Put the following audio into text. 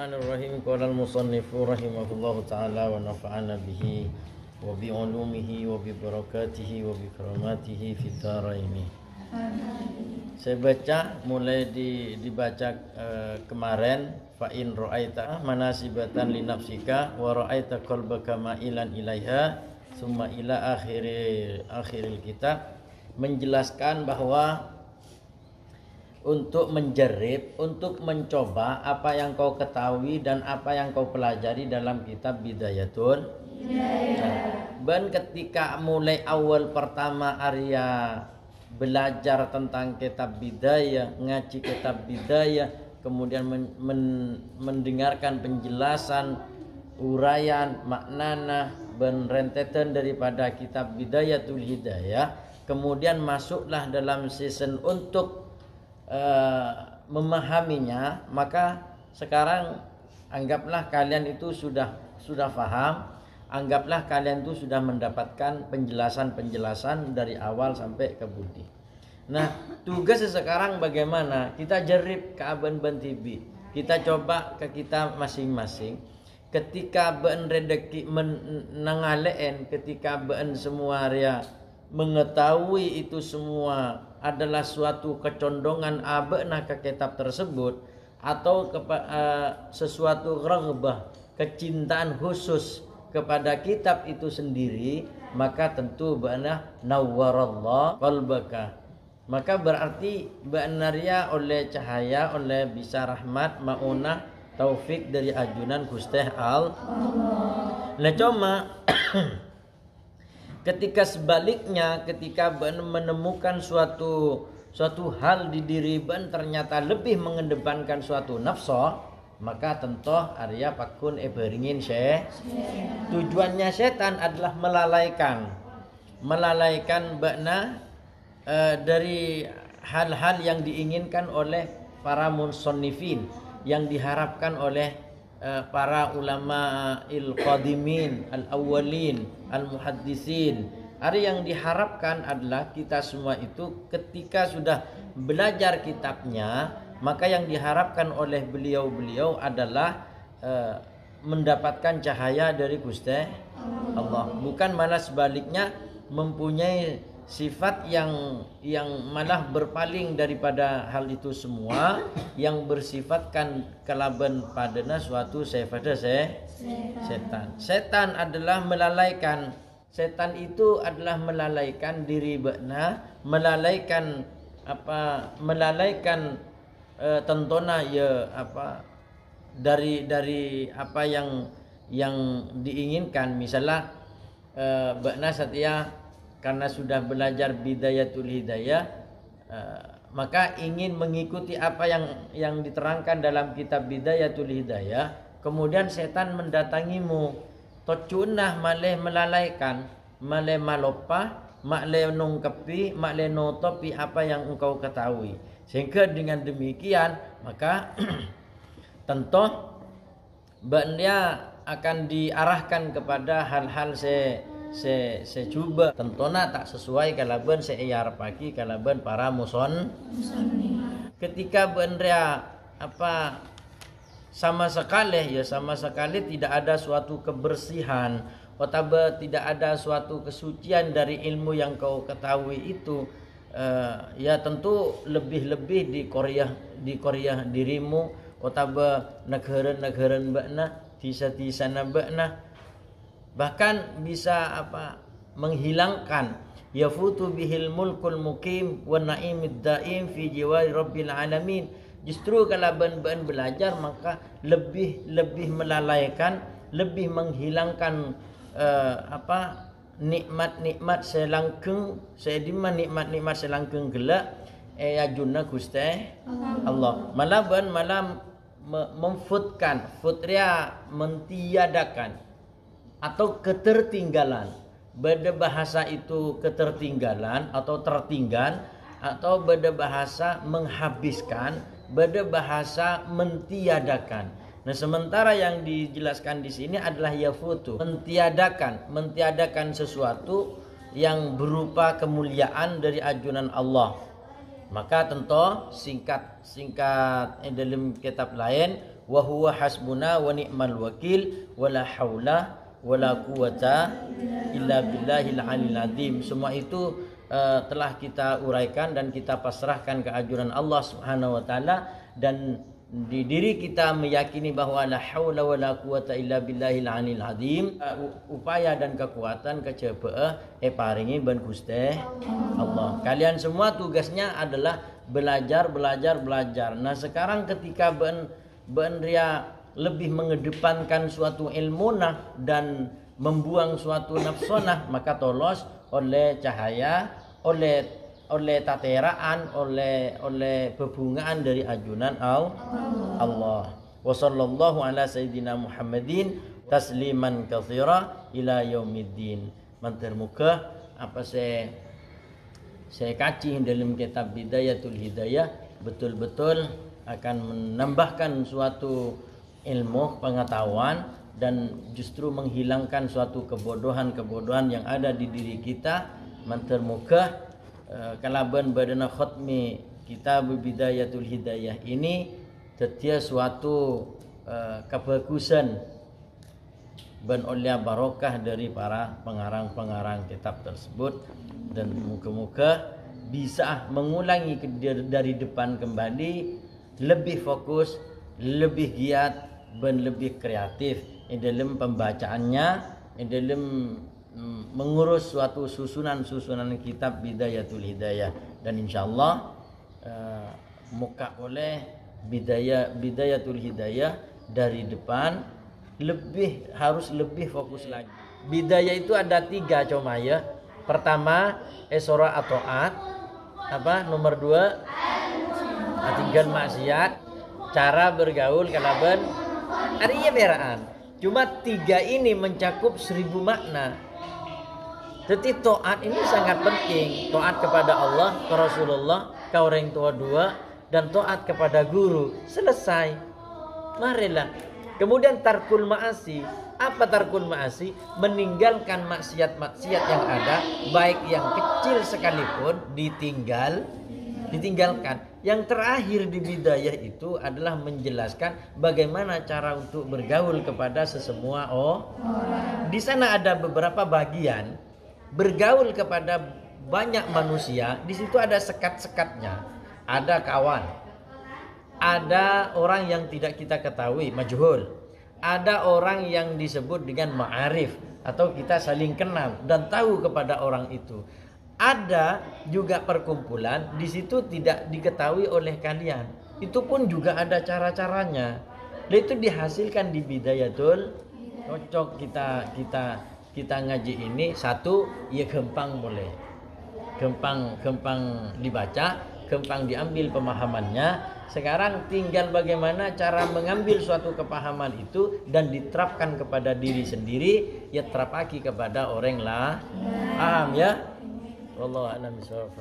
Bismillahirrahmanirrahim. Qala al-musannifu rahimahullahu ta'ala wa nafa'ana bihi wa bi ulumihi wa bi barakatihi wa bi karamatihi fid dharaini. Saya baca mulai dibaca kemarin, fa in ra'aita manasibatan li nafsika wa ra'aita qalbaka ma'ilan ilaiha summa ila akhiril kitab, menjelaskan bahwa untuk menjerib, untuk mencoba apa yang kau ketahui dan apa yang kau pelajari dalam kitab Bidayatun Hidayah. Dan ketika mulai awal pertama Arya belajar tentang kitab Bidayah, ngaji kitab Bidayah, kemudian mendengarkan penjelasan, uraian, maknana, dan rentetan daripada kitab Bidayatul Hidayah, kemudian masuklah dalam season untuk memahaminya. Maka sekarang anggaplah kalian itu sudah faham, anggaplah kalian itu sudah mendapatkan penjelasan dari awal sampai ke budi. Nah, tugasnya sekarang bagaimana? Kita jerib ke aben bentibi, kita coba ke kita masing-masing. Ketika ben redeki menangaleen, ketika ben semua ria mengetahui itu semua adalah suatu kecondongan abena ke kitab tersebut, atau sesuatu raghbah, kecintaan khusus kepada kitab itu sendiri, maka tentu bana nawwarallah qalbaka, maka berarti benaria oleh cahaya, oleh bisa rahmat, maunah, taufik dari ajunan Gusti Allah. Nah cuma ketika sebaliknya, ketika menemukan suatu hal di diri ben ternyata lebih mengedepankan suatu nafsu, maka tentu Arya pakun beringin tujuannya setan adalah melalaikan bana dari hal-hal yang diinginkan oleh para musannifin, yang diharapkan oleh para ulama il-qadimin, al-awwalin, al-muhaddisin. Ada yang diharapkan adalah kita semua itu ketika sudah belajar kitabnya, maka yang diharapkan oleh beliau-beliau adalah mendapatkan cahaya dari Gusti Allah, bukan malah sebaliknya mempunyai sifat yang malah berpaling daripada hal itu semua, yang bersifatkan kelaban padana suatu setan. Setan adalah melalaikan. Setan itu adalah melalaikan diri benar, melalaikan tentona ya dari apa yang diinginkan. Misalnya benar setia karena sudah belajar Bidayatul Hidayah, maka ingin mengikuti apa yang diterangkan dalam kitab Bidayatul Hidayah, kemudian setan mendatangimu, tocunah maleh melalaikan, maleh malopah, maleh nungkepi, maleh notopi apa yang engkau ketahui. Sehingga dengan demikian maka tentu dia akan diarahkan kepada hal-hal secuba tentona tak sesuai kalaban seiyar pagi kalaban para muson. Ketika benria sama sekali tidak ada suatu kebersihan, atau tidak ada suatu kesucian dari ilmu yang kau ketahui itu, ya tentu lebih di Korea dirimu, atau negara bakna tisa bakna, bahkan bisa menghilangkan yafutu bihil mulkul mukim wa naimid daim fi jiwari rabbil alamin. Justru kalau ben belajar maka lebih melalaikan, lebih menghilangkan nikmat-nikmat selangkeng nikmat selangkeng gelak ajunna Gusti Allah. Malah memfutkan futria mentiadakan atau ketertinggalan. Beda bahasa itu ketertinggalan atau tertinggal, atau beda bahasa menghabiskan, beda bahasa mentiadakan. Nah, sementara yang dijelaskan di sini adalah yafutu, mentiadakan sesuatu yang berupa kemuliaan dari ajunan Allah. Maka tentu singkat dalam kitab lain, wa huwa hasbuna wa ni'mal wakil wala haula wala quwata illa billahil aliyil azim. Semua itu telah kita uraikan dan kita pasrahkan ke ajuran Allah Subhanahu wa taala, dan di diri kita meyakini bahwa la haula wala quwata illa billahil aliyil azim. Upaya dan kekuatan kecepee paringi ben Gusti Allah. Kalian semua tugasnya adalah belajar. Nah, sekarang ketika ben ria lebih mengedepankan suatu ilmunah dan membuang suatu nafsonah, maka tolos oleh cahaya, oleh tateraan, oleh bebungaan dari ajunan Allah. Wa sallallahu ala sayyidina Muhammadin tasliman katsira ila yaumiddin. Mantar muka apa saya kaji dalam kitab Bidayatul Hidayah betul-betul akan menambahkan suatu ilmu pengetahuan dan justru menghilangkan suatu kebodohan yang ada di diri kita. Mantar muka kalaban badana khatmi kitab Bidayatul Hidayah ini tetia suatu kebagusan dan oleh barokah dari para pengarang kitab tersebut, dan muka-muka bisa mengulangi dari depan kembali, lebih fokus, lebih giat dan lebih kreatif dalam pembacaannya, dalam mengurus suatu susunan kitab Bidayatul Hidayah. Dan insyaallah muka oleh Bidayatul Hidayah dari depan harus lebih fokus lagi. Bidayah itu ada 3 cuma ya. Pertama esora atau nomor 2 tinggal maksiat, cara bergaul kalaban ariya beraan. Cuma 3 ini mencakup 1000 makna. Jadi taat ini sangat penting. Taat kepada Allah, ke Rasulullah, ke orang tua 2, dan taat kepada guru. Selesai. Marilah. Kemudian tarkul ma'asi. Apa tarkul ma'asi? Meninggalkan maksiat-maksiat yang ada, baik yang kecil sekalipun ditinggalkan. Yang terakhir di bidayah itu adalah menjelaskan bagaimana cara untuk bergaul kepada sesemua orang. Di sana ada beberapa bagian bergaul kepada banyak manusia. Di situ ada sekat-sekatnya. Ada kawan, ada orang yang tidak kita ketahui, majhul. Ada orang yang disebut dengan ma'arif, atau kita saling kenal dan tahu kepada orang itu. Ada juga perkumpulan, di situ tidak diketahui oleh kalian. Itu pun juga ada cara-caranya. Dan itu dihasilkan di Bidayatul. Cocok kita ngaji ini, satu, ya gampang boleh. Gampang dibaca, gampang diambil pemahamannya. Sekarang tinggal bagaimana cara mengambil suatu kepahaman itu dan diterapkan kepada diri sendiri, ya terapaki kepada orang lah. Paham ya? Wallahu a'lam bishawab.